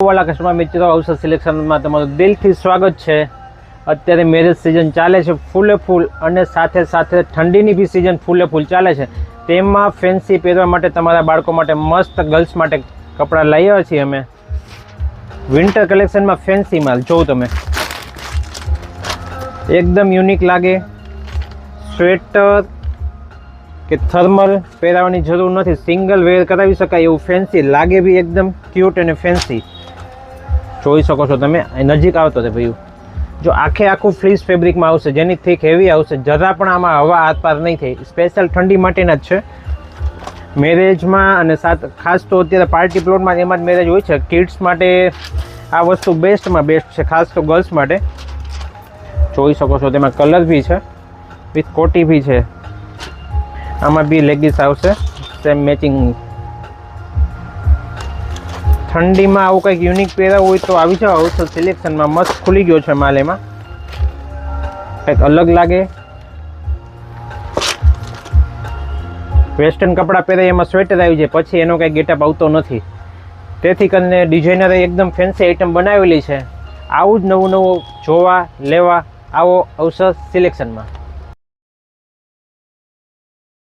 વાલા કસ્ટમર મિત્રો, અવસર સિલેક્શનમાં તમારું દિલથી સ્વાગત છે। અત્યારે મેરેજ સિઝન ચાલે છે ફૂલે ફૂલ, અને સાથે સાથે ઠંડીની બી સિઝન ફૂલે ફૂલ ચાલે છે। તેમાં ફેન્સી પહેરવા માટે તમારા બાળકો માટે મસ્ત ગર્લ્સ માટે કપડાં લઈ આવ્યા છીએ અમે। વિન્ટર કલેક્શનમાં ફેન્સી માલ જોઉં તમે, એકદમ યુનિક લાગે। સ્વેટર કે થર્મલ પહેરાવાની જરૂર નથી, સિંગલ વેર કરાવી શકાય એવું ફેન્સી લાગે, બી એકદમ ક્યુટ અને ફેન્સી જોઈ શકો છો તમે। નજીક આવતો છે ભાઈ, જો આખું ફ્લીસ ફેબ્રિકમાં આવશે, જેની થીક હેવી આવશે, જરા પણ આમાં હવા આરપાર નહીં થઈ, સ્પેશિયલ ઠંડી માટેના જ છે। મેરેજમાં અને ખાસ તો અત્યારે પાર્ટી પ્લોટમાં એમાં જ મેરેજ હોય છે। કિડ્સ માટે આ વસ્તુ બેસ્ટમાં બેસ્ટ છે, ખાસ તો ગર્લ્સ માટે। જોઈ શકો છો તેમાં કલર બી છે, વિથ કોટી બી છે, આમાં બી લેગીસ આવશે સેમ મેચિંગ। ઠંડીમાં આવું કંઈક યુનિક પહેરાવું હોય તો આવી જાઓ અવસર સિલેક્શનમાં, મસ્ત ખુલી ગયો છે માલ, એમાં કંઈક અલગ લાગે। વેસ્ટર્ન કપડાં પહેરે એમાં સ્વેટર આવી જાય, પછી એનો કંઈ ગેટઅપ આવતો નથી, તેથી કરીને ડિઝાઇનરે એકદમ ફેન્સી આઈટમ બનાવેલી છે। આવું જ નવું જોવા લેવા આવો અવસર સિલેક્શનમાં।